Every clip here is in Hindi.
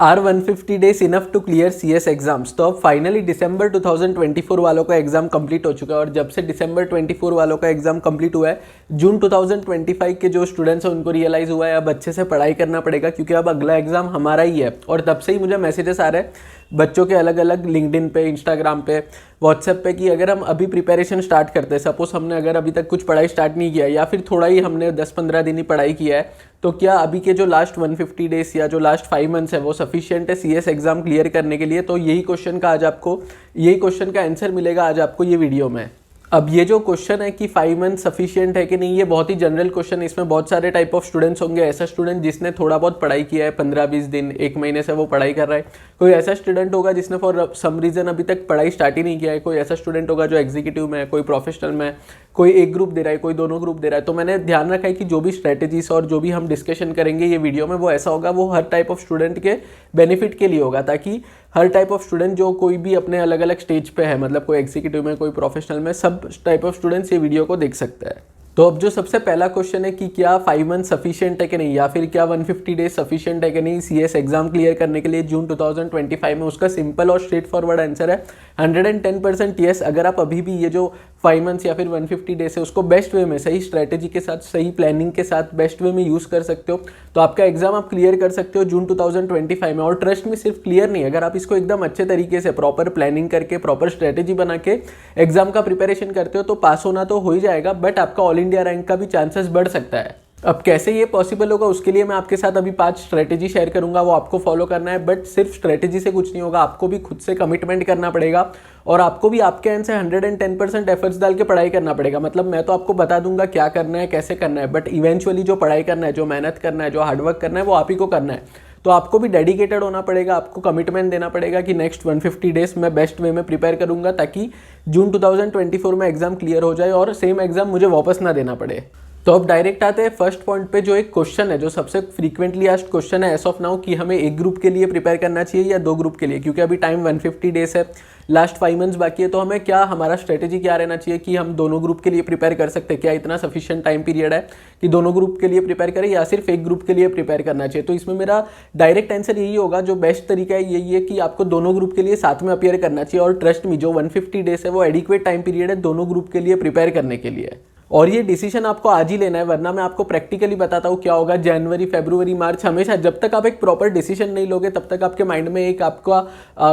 Are 150 days enough to clear CS exams. तो अब फाइनली दिसंबर 2024 वालों का एग्जाम कंप्लीट हो चुका है, और जब से दिसंबर 24 वालों का एग्जाम कंप्लीट हुआ है, जून 2025 के जो स्टूडेंट्स हैं उनको रियलाइज़ हुआ है अब अच्छे से पढ़ाई करना पड़ेगा, क्योंकि अब अगला एग्जाम हमारा ही है। और तब से ही मुझे मैसेजेस आ रहे हैं बच्चों के अलग अलग लिंक्डइन पे, इंस्टाग्राम पे, व्हाट्सएप पे कि अगर हम अभी प्रिपरेशन स्टार्ट करते हैं, सपोज हमने अगर अभी तक कुछ पढ़ाई स्टार्ट नहीं किया या फिर थोड़ा ही हमने 10-15 दिन ही पढ़ाई किया है, तो क्या अभी के जो लास्ट 150 डेज या जो लास्ट 5 मंथ्स है वो सफिशिएंट है CS एग्जाम क्लियर करने के लिए? तो यही क्वेश्चन का आंसर मिलेगा आज आपको ये वीडियो में। अब ये जो क्वेश्चन है कि 5 मंथ सफिशिएंट है कि नहीं, ये बहुत ही जनरल क्वेश्चन है। इसमें बहुत सारे टाइप ऑफ स्टूडेंट्स होंगे। ऐसा स्टूडेंट जिसने थोड़ा बहुत पढ़ाई किया है, 15-20 दिन, 1 महीने से वो पढ़ाई कर रहा है। कोई ऐसा स्टूडेंट होगा जिसने फॉर सम रीज़न अभी तक पढ़ाई स्टार्ट ही नहीं किया है। कोई ऐसा स्टूडेंट होगा जो एग्जीक्यूटिव में है, कोई प्रोफेशनल में है, कोई एक ग्रुप दे रहा है, कोई दोनों ग्रुप दे रहा है। तो मैंने ध्यान रखा है कि जो भी स्ट्रेटेजीज और जो भी हम डिस्कशन करेंगे ये वीडियो में, वो ऐसा होगा, वो हर टाइप ऑफ स्टूडेंट के बेनिफिट के लिए होगा, ताकि हर टाइप ऑफ स्टूडेंट जो कोई भी अपने अलग अलग स्टेज पे है, मतलब कोई एग्जीक्यूटिव में, कोई प्रोफेशनल में, सब टाइप ऑफ स्टूडेंट्स ये वीडियो को देख सकता है। तो अब जो सबसे पहला क्वेश्चन है कि क्या 5 मंथ सफिशिएंट है कि नहीं, या फिर क्या 150 डेज सफिशिएंट है कि नहीं CS एग्जाम क्लियर करने के लिए जून 2025 में, उसका सिंपल और स्ट्रेट फॉरवर्ड आंसर है 110% यस। अगर आप अभी भी ये जो 5 मंथ्स या फिर 150 डेज है उसको बेस्ट वे में, सही स्ट्रैटेजी के साथ, सही प्लानिंग के साथ बेस्ट वे में यूज़ कर सकते हो, तो आपका एग्जाम आप क्लियर कर सकते हो जून 2025 में। और ट्रस्ट में सिर्फ क्लियर नहीं, अगर आप इसको एकदम अच्छे तरीके से प्रॉपर प्लानिंग करके, प्रॉपर स्ट्रैटेजी बना के एग्जाम का प्रिपरेशन करते हो, तो पास होना तो हो ही जाएगा, बट आपका ऑल इंडिया रैंक का भी चांसेस बढ़ सकता है। अब कैसे ये पॉसिबल होगा, उसके लिए मैं आपके साथ अभी 5 स्ट्रेटेजी शेयर करूंगा, वो आपको फॉलो करना है। बट सिर्फ स्ट्रेटेजी से कुछ नहीं होगा, आपको भी खुद से कमिटमेंट करना पड़ेगा, और आपको भी आपके एंड से 110% एफर्ट्स डाल के पढ़ाई करना पड़ेगा। मतलब मैं तो आपको बता दूंगा क्या करना है, कैसे करना है, बट इवेंचुअली जो पढ़ाई करना है, जो मेहनत करना है, जो हार्डवर्क करना है, वो आप ही को करना है। तो आपको भी डेडिकेटेड होना पड़ेगा, आपको कमिटमेंट देना पड़ेगा कि नेक्स्ट 150 डेज मैं बेस्ट वे में प्रिपेयर करूंगा, ताकि जून 2024 में एग्जाम क्लियर हो जाए और सेम एग्जाम मुझे वापस ना देना पड़े। तो अब डायरेक्ट आते हैं फर्स्ट पॉइंट पे, जो एक क्वेश्चन है, जो सबसे फ्रीक्वेंटली आस्क्ड क्वेश्चन है एज ऑफ नाउ, कि हमें एक ग्रुप के लिए प्रिपेयर करना चाहिए या 2 ग्रुप के लिए, क्योंकि अभी टाइम 150 डेज है, लास्ट 5 मंथ्स बाकी है। तो हमें क्या, हमारा स्ट्रेटेजी क्या रहना चाहिए कि हम दोनों ग्रुप के लिए प्रिपेयर कर सकते हैं? क्या इतना सफिशिएंट टाइम पीरियड है कि दोनों ग्रुप के लिए प्रिपेयर करें, या सिर्फ एक ग्रुप के लिए प्रिपेयर करना चाहिए? तो इसमें मेरा डायरेक्ट आंसर यही होगा, जो बेस्ट तरीका है यही है कि आपको दोनों ग्रुप के लिए साथ में अपीयर करना चाहिए। और ट्रस्ट मी, जो 150 डेज है वो एडिक्वेट टाइम पीरियड है दोनों ग्रुप के लिए प्रिपेयर करने के लिए। और ये डिसीजन आपको आज ही लेना है, वरना मैं आपको प्रैक्टिकली बताता हूँ क्या होगा जनवरी, फरवरी, मार्च, हमेशा जब तक आप एक प्रॉपर डिसीजन नहीं लोगे तब तक आपके माइंड में एक आपका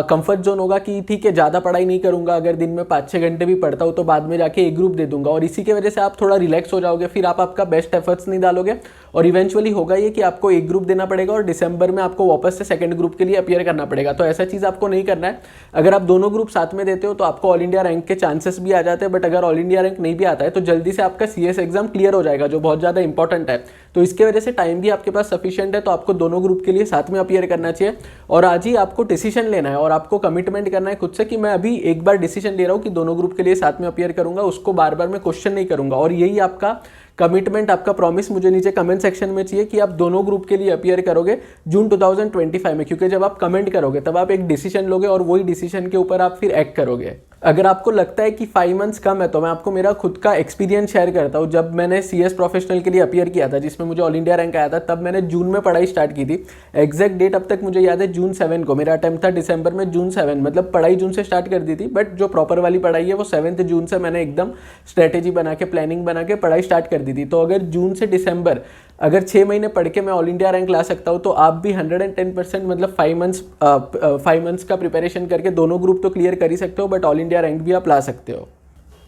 कंफर्ट जोन होगा कि ठीक है, ज़्यादा पढ़ाई नहीं करूंगा, अगर दिन में 5-6 घंटे भी पढ़ता हूँ तो बाद में जाके एक ग्रुप दे दूंगा, और इसी की वजह से आप थोड़ा रिलैक्स हो जाओगे, फिर आप आपका बेस्ट एफर्ट्स नहीं डालोगे, और इवेंचुअली होगा ये कि आपको एक ग्रुप देना पड़ेगा और दिसंबर में आपको वापस से सेकंड ग्रुप के लिए अपीयर करना पड़ेगा। तो ऐसा चीज़ आपको नहीं करना है। अगर आप दोनों ग्रुप साथ में देते हो तो आपको ऑल इंडिया रैंक के चांसेस भी आ जाते हैं, बट अगर ऑल इंडिया रैंक नहीं भी आता है तो जल्दी से आपका CS एग्जाम क्लियर हो जाएगा, जो बहुत ज़्यादा इंपॉर्टेंट है। तो इसके वजह से टाइम भी आपके पास सफिशिएंट है, तो आपको दोनों ग्रुप के लिए साथ में अपीयर करना चाहिए। और आज ही आपको डिसीजन लेना है और आपको कमिटमेंट करना है खुद से कि मैं अभी एक बार डिसीजन ले रहा हूँ कि दोनों ग्रुप के लिए साथ में अपीयर करूंगा, उसको बार बार मैं क्वेश्चन नहीं करूंगा। और यही आपका कमिटमेंट, आपका प्रॉमिस मुझे नीचे कमेंट सेक्शन में चाहिए कि आप दोनों ग्रुप के लिए अपीयर करोगे जून 2025 में, क्योंकि जब आप कमेंट करोगे तब आप एक डिसीजन लोगे और वही डिसीजन के ऊपर आप फिर एक्ट करोगे। अगर आपको लगता है कि 5 मंथ्स कम है तो मैं आपको मेरा खुद का एक्सपीरियंस शेयर करता हूँ। जब मैंने CS प्रोफेशनल के लिए अपीयर किया था, जिसमें मुझे ऑल इंडिया रैंक आया था, तब मैंने जून में पढ़ाई स्टार्ट की थी। एग्जैक्ट डेट अब तक मुझे याद है, जून 7 को मेरा अटेम्प्ट था, दिसंबर में जून 7, मतलब पढ़ाई जून से स्टार्ट कर दी थी, बट जो प्रॉपर वाली पढ़ाई है वो 7 जून से मैंने एकदम स्ट्रेटेजी बना के, प्लानिंग बना के पढ़ाई स्टार्ट कर दी थी। तो अगर जून से दिसंबर, अगर 6 महीने पढ़ के मैं ऑल इंडिया रैंक ला सकता हूँ, तो आप भी 110%, मतलब 5 मंथ्स का प्रिपरेशन करके दोनों ग्रुप तो क्लियर कर ही सकते हो, बट ऑल इंडिया रैंक भी आप ला सकते हो।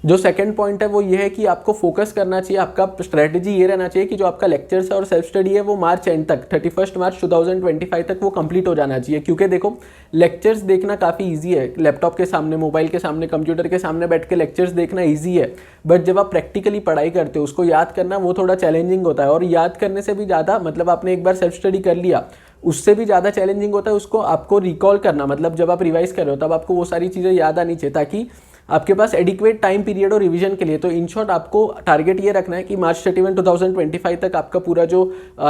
जो सेकंड पॉइंट है वो ये है कि आपको फोकस करना चाहिए, आपका स्ट्रेटेजी ये रहना चाहिए कि जो आपका लेक्चर्स है और सेल्फ स्टडी है वो मार्च एंड तक, 31 मार्च 2025 तक वो कंप्लीट हो जाना चाहिए। क्योंकि देखो, लेक्चर्स देखना काफ़ी ईजी है, लैपटॉप के सामने, मोबाइल के सामने, कंप्यूटर के सामने बैठ के लेक्चर्स देखना ईजी है, बट जब आप प्रैक्टिकली पढ़ाई करते हो, उसको याद करना वो थोड़ा चैलेंजिंग होता है। और याद करने से भी ज़्यादा, मतलब आपने एक बार सेल्फ स्टडी कर लिया, उससे भी ज़्यादा चैलेंजिंग होता है उसको आपको रिकॉल करना, मतलब जब आप रिवाइज कर रहे हो तब आपको वो सारी चीज़ें याद आनी चाहिए, ताकि आपके पास एडिक्वेट टाइम पीरियड और रिवीजन के लिए। तो इन शॉर्ट आपको टारगेट ये रखना है कि मार्च 31 2025 तक आपका पूरा जो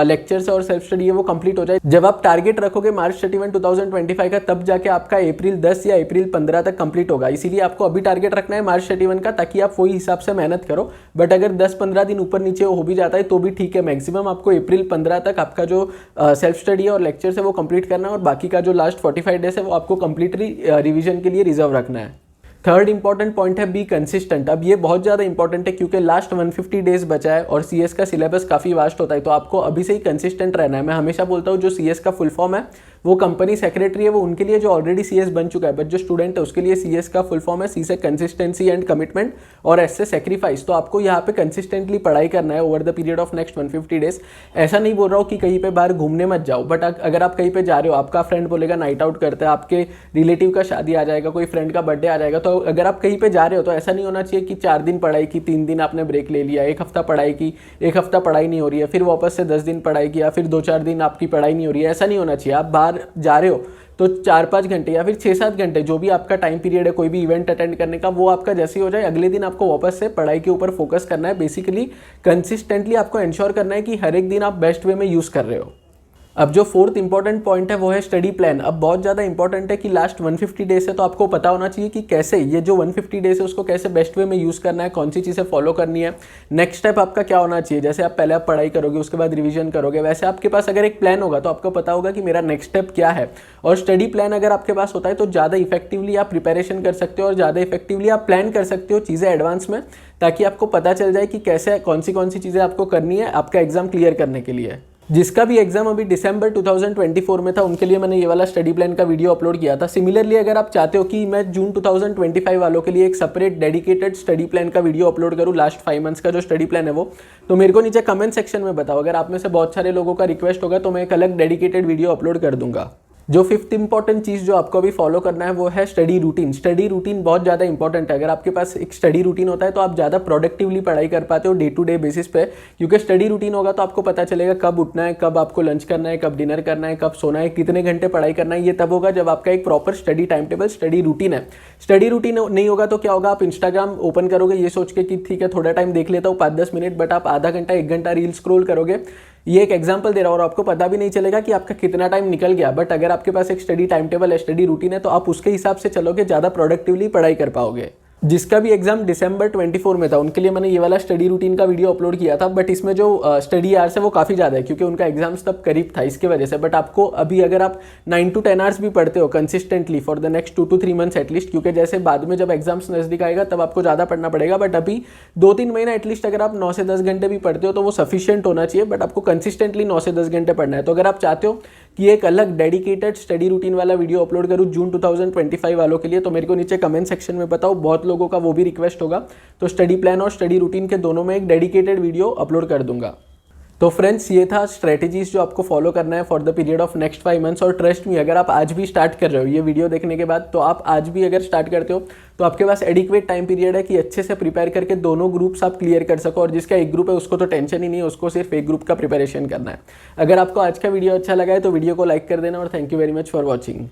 लेक्चर्स है और सेल्फ स्टडी है वो कंप्लीट हो जाए। जब आप टारगेट रखोगे मार्च 31 2025 का, तब जाके आपका अप्रैल 10 या अप्रैल 15 तक कंप्लीट होगा। इसीलिए आपको अभी टारगेट रखना है मार्च 31 का, ताकि आप वही हिसाब से मेहनत करो। बट अगर 10-15 दिन ऊपर नीचे हो भी जाता है तो भी ठीक है, मैक्सिमम आपको अप्रैल 15 तक आपका जो सेल्फ स्टडी है और लेक्चर्स है वो कंप्लीट करना है, और बाकी का जो लास्ट 45 डेज है वो आपको कंप्लीटली रिवीजन के लिए रिजर्व रखना है। थर्ड इंपॉर्टेंट पॉइंट है बी कंसिस्टेंट। अब ये बहुत ज़्यादा इंपॉर्टेंट है क्योंकि लास्ट 150 डेज बचा है और सीएस का सिलेबस काफ़ी वास्ट होता है, तो आपको अभी से ही कंसिस्टेंट रहना है। मैं हमेशा बोलता हूँ जो सीएस का फुल फॉर्म है वो कंपनी सेक्रेटरी है, वो उनके लिए जो ऑलरेडी सीएस बन चुका है, बट जो स्टूडेंट है उसके लिए सीएस का फुल फॉर्म है सी से कंसिस्टेंसी एंड कमिटमेंट और एस से सेक्रीफाइस। तो आपको यहाँ पे कंसिस्टेंटली पढ़ाई करना है over the period of next 150 days. ऐसा नहीं बोल रहा हूँ कि कहीं पे बाहर घूमने मत जाओ, बट अगर आप कहीं पे जा रहे हो, आपका फ्रेंड बोलेगा नाइट आउट करते हैं, आपके रिलेटिव का शादी आ जाएगा, कोई फ्रेंड का बर्थडे आ जाएगा, तो अगर आप कहीं पे जा रहे हो तो ऐसा नहीं होना चाहिए कि 4 दिन पढ़ाई की, 3 दिन आपने ब्रेक ले लिया, 1 हफ्ता पढ़ाई की, 1 हफ्ता पढ़ाई नहीं हो रही है, फिर वापस से 10 दिन पढ़ाई किया, फिर 2-4 दिन आपकी पढ़ाई नहीं हो रही है। ऐसा नहीं होना चाहिए। आप बाहर जा रहे हो तो 4-5 घंटे या फिर 6-7 घंटे जो भी आपका टाइम पीरियड है कोई भी इवेंट अटेंड करने का, वो आपका जैसे ही हो जाए अगले दिन आपको वापस से पढ़ाई के ऊपर फोकस करना है। बेसिकली कंसिस्टेंटली आपको इंश्योर करना है कि हर एक दिन आप बेस्ट वे में यूज़ कर रहे हो। अब जो फोर्थ इंपॉर्टेंट पॉइंट है वो है स्टडी प्लान। अब बहुत ज़्यादा इंपॉर्टेंट है कि लास्ट 150 डेज है तो आपको पता होना चाहिए कि कैसे ये जो 150 डेज है उसको कैसे बेस्ट वे में यूज़ करना है, कौन सी चीज़ें फॉलो करनी है, नेक्स्ट स्टेप आपका क्या होना चाहिए। जैसे आप पहले पढ़ाई करोगे उसके बाद रिवीजन करोगे, वैसे आपके पास अगर एक प्लान होगा तो आपको पता होगा कि मेरा नेक्स्ट स्टेप क्या है। और स्टडी प्लान अगर आपके पास होता है तो ज़्यादा इफेक्टिवली आप प्रिपरेशन कर सकते हो और ज़्यादा इफेक्टिवली आप प्लान कर सकते हो चीज़ें एडवांस में, ताकि आपको पता चल जाए कि कैसे कौन सी चीज़ें आपको करनी है आपका एग्जाम क्लियर करने के लिए। जिसका भी एग्जाम अभी दिसंबर 2024 में था उनके लिए मैंने ये वाला स्टडी प्लान का वीडियो अपलोड किया था। सिमिलरली अगर आप चाहते हो कि मैं जून 2025 वालों के लिए एक सेपरेट डेडिकेटेड स्टडी प्लान का वीडियो अपलोड करूँ, लास्ट 5 मंथ्स का जो स्टडी प्लान है वो, तो मेरे को नीचे कमेंट सेक्शन में बताओ। अगर आप में से बहुत सारे लोगों का रिक्वेस्ट होगा तो मैं एक अलग डेडिकेटेड वीडियो अपलोड कर दूंगा। जो फिफ्थ इंपॉर्टेंट चीज़ जो आपको अभी फॉलो करना है वो है स्टडी रूटीन। स्टडी रूटीन बहुत ज़्यादा इंपॉर्टेंट है। अगर आपके पास एक स्टडी रूटीन होता है तो आप ज़्यादा प्रोडक्टिवली पढ़ाई कर पाते हो डे टू डे बेसिस पे, क्योंकि स्टडी रूटीन होगा तो आपको पता चलेगा कब उठना है, कब आपको लंच करना है, कब डिनर करना है, कब सोना है, कितने घंटे पढ़ाई करना है। ये तब होगा जब आपका एक proper study time table, study routine है। स्टडी रूटीन नहीं होगा तो क्या होगा, आप इंस्टाग्राम ओपन करोगे ये सोच के कि ठीक है थोड़ा टाइम देख लेता हूँ 5-10 मिनट, बट आप आधा घंटा 1 घंटा रील स्क्रॉल करोगे। ये एक एग्जांपल दे रहा हूँ और आपको पता भी नहीं चलेगा कि आपका कितना टाइम निकल गया। बट अगर आपके पास एक स्टडी टाइम टेबल है, स्टडी रूटीन है, तो आप उसके हिसाब से चलोगे, ज़्यादा प्रोडक्टिवली पढ़ाई कर पाओगे। जिसका भी एग्जाम दिसंबर 24 में था उनके लिए मैंने ये वाला स्टडी रूटीन का वीडियो अपलोड किया था, बट इसमें जो स्टडी आवर्स है वो काफ़ी ज़्यादा है क्योंकि उनका एग्जाम्स तब करीब था, इसके वजह से। बट आपको अभी अगर आप 9 to 10 आवर्स भी पढ़ते हो consistently for the next 2 to 3 months at least, क्योंकि जैसे बाद में जब एग्जाम्स नजदीक आएगा तब आपको ज़्यादा पढ़ना पड़ेगा, बट अभी 2-3 महीना एटलीस्ट अगर आप 9 से 10 घंटे भी पढ़ते हो तो वो सफिशियंट होना चाहिए। बट आपको कंसिस्टेंटली 9 से 10 घंटे पढ़ना है। तो अगर आप चाहते हो कि एक अलग डेडिकेटेड स्टडी रूटीन वाला वीडियो अपलोड करूँ जून 2025 वालों के लिए, तो मेरे को नीचे कमेंट सेक्शन में बताओ। बहुत लोगों का वो भी रिक्वेस्ट होगा, तो स्टडी प्लान और स्टडी रूटीन के दोनों में एक डेडिकेटेड वीडियो अपलोड कर दूंगा। तो फ्रेंड्स ये था स्ट्रेटेजीज जो आपको फॉलो करना है for the period of next 5 months. और ट्रस्ट मी, अगर आप आज भी स्टार्ट कर रहे हो ये वीडियो देखने के बाद, तो आप आज भी अगर स्टार्ट करते हो तो आपके पास एडिक्वेट टाइम पीरियड है कि अच्छे से प्रिपेयर करके दोनों ग्रुप्स आप क्लियर कर सको। और जिसका एक ग्रुप है उसको तो टेंशन ही नहीं है, उसको सिर्फ एक ग्रुप का प्रिपरेशन करना है। अगर आपको आज का वीडियो अच्छा लगा है तो वीडियो को लाइक कर देना और thank you very much for watching.